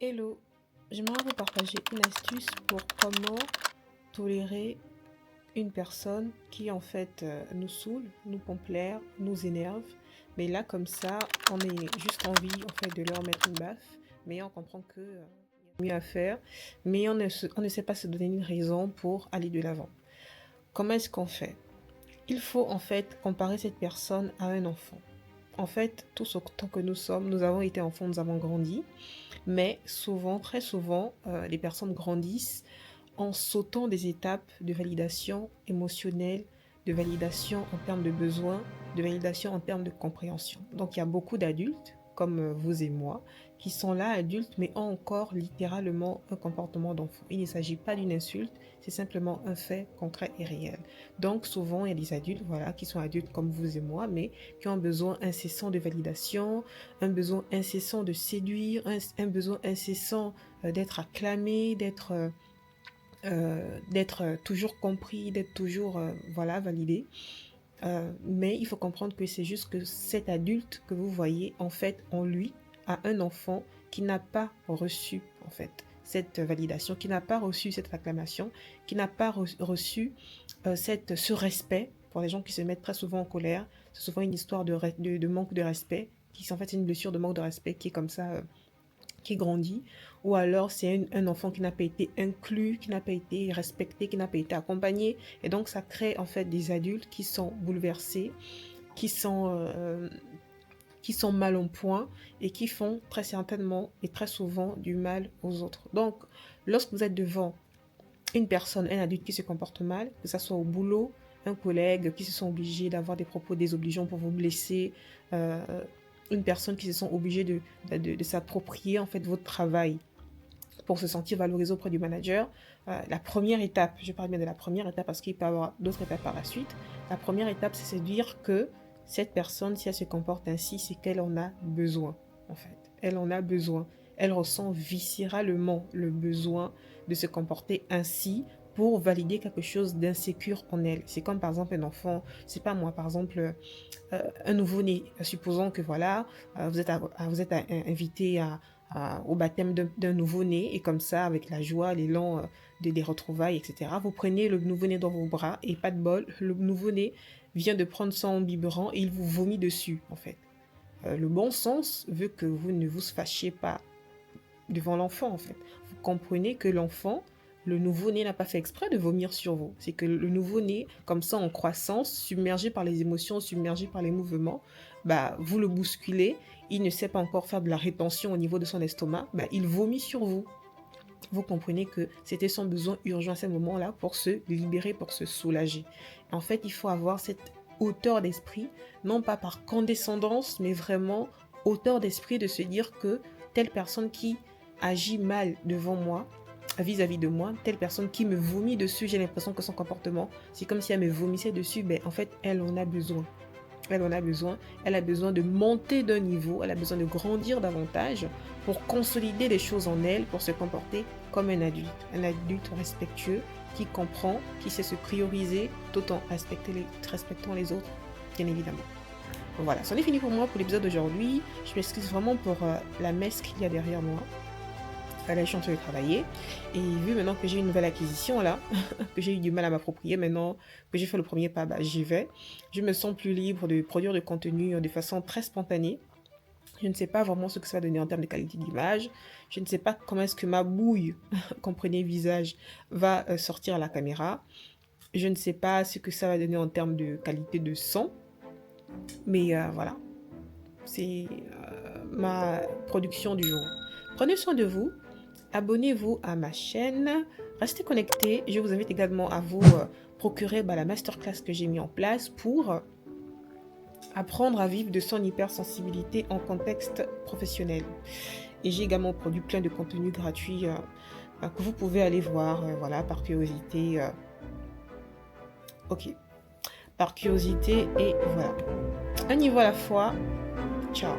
Hello, j'aimerais vous partager une astuce pour comment tolérer une personne qui en fait nous saoule, nous pompe l'air, nous énerve. Mais là comme ça, on est juste envie en fait de leur mettre une baffe, mais on comprend que y a mieux à faire, mais on ne sait pas se donner une raison pour aller de l'avant. Comment est-ce qu'on fait? Il faut en fait comparer cette personne à un enfant. En fait, tous autant que nous sommes, nous avons été enfants, nous avons grandi. Mais souvent, très souvent, les personnes grandissent en sautant des étapes de validation émotionnelle, de validation en termes de besoins, de validation en termes de compréhension. Donc il y a beaucoup d'adultes, comme vous et moi, qui sont là adultes, mais ont encore littéralement un comportement d'enfant. Il ne s'agit pas d'une insulte, c'est simplement un fait concret et réel. Donc souvent, il y a des adultes, voilà, qui sont adultes comme vous et moi, mais qui ont un besoin incessant de validation, un besoin incessant de séduire, un besoin incessant d'être acclamé, d'être toujours compris, d'être toujours voilà, validé. Mais il faut comprendre que c'est juste que cet adulte que vous voyez, en fait, en lui, a un enfant qui n'a pas reçu, en fait, cette validation, qui n'a pas reçu cette acclamation, qui n'a pas reçu ce respect. Pour les gens qui se mettent très souvent en colère, c'est souvent une histoire de manque de respect, qui en fait c'est une blessure de manque de respect qui est comme ça qui grandit, ou alors c'est un enfant qui n'a pas été inclus, qui n'a pas été respecté, qui n'a pas été accompagné, et donc ça crée en fait des adultes qui sont bouleversés, qui sont, euh, qui sont mal en point et qui font très certainement et très souvent du mal aux autres. Donc, lorsque vous êtes devant une personne, un adulte qui se comporte mal, que ce soit au boulot, un collègue qui se sont obligés d'avoir des propos désobligeants pour vous blesser, euh, une personne qui se sont obligés de s'approprier en fait votre travail pour se sentir valorisé auprès du manager. La première étape, je parle bien de la première étape parce qu'il peut y avoir d'autres étapes par la suite. La première étape, c'est de dire que cette personne, si elle se comporte ainsi, c'est qu'elle en a besoin, en fait. Elle en a besoin. Elle ressent viscéralement le besoin de se comporter ainsi pour valider quelque chose d'insécure en elle. C'est comme par exemple un enfant, c'est pas moi, par exemple, un nouveau-né. Supposons que voilà, vous êtes invité au baptême d'un nouveau-né et comme ça, avec la joie, l'élan des retrouvailles, etc., vous prenez le nouveau-né dans vos bras et pas de bol, le nouveau-né vient de prendre son biberon et il vous vomit dessus, en fait. Le bon sens veut que vous ne vous fâchiez pas devant l'enfant, en fait. Vous comprenez que l'enfant, le nouveau-né n'a pas fait exprès de vomir sur vous. C'est que le nouveau-né, comme ça en croissance, submergé par les émotions, submergé par les mouvements, bah, vous le bousculez, il ne sait pas encore faire de la rétention au niveau de son estomac, bah, il vomit sur vous. Vous comprenez que c'était son besoin urgent à ce moment-là pour se libérer, pour se soulager. En fait, il faut avoir cette hauteur d'esprit, non pas par condescendance, mais vraiment hauteur d'esprit de se dire que telle personne qui agit mal devant moi, vis-à-vis de moi, telle personne qui me vomit dessus, j'ai l'impression que son comportement, c'est comme si elle me vomissait dessus, ben en fait, elle en a besoin. Elle en a besoin. Elle a besoin de monter d'un niveau, elle a besoin de grandir davantage pour consolider les choses en elle, pour se comporter comme un adulte respectueux qui comprend, qui sait se prioriser tout en respectant les autres, bien évidemment. Voilà, c'en est fini pour moi pour l'épisode d'aujourd'hui. Je m'excuse vraiment pour la messe qu'il y a derrière moi. Là, je suis en train de travailler. Et vu maintenant que j'ai une nouvelle acquisition là, que j'ai eu du mal à m'approprier, maintenant que j'ai fait le premier pas, bah, j'y vais. Je me sens plus libre de produire du contenu de façon très spontanée. Je ne sais pas vraiment ce que ça va donner en termes de qualité d'image. Je ne sais pas comment est-ce que ma bouille, comprenez visage, va sortir à la caméra. Je ne sais pas ce que ça va donner en termes de qualité de son. Mais voilà, c'est ma production du jour. Prenez soin de vous. Abonnez-vous à ma chaîne, restez connectés. Je vous invite également à vous procurer la masterclass que j'ai mis en place pour apprendre à vivre de son hypersensibilité en contexte professionnel. Et j'ai également produit plein de contenus gratuits que vous pouvez aller voir, voilà, par curiosité. Ok, par curiosité et voilà. Un niveau à la fois. Ciao.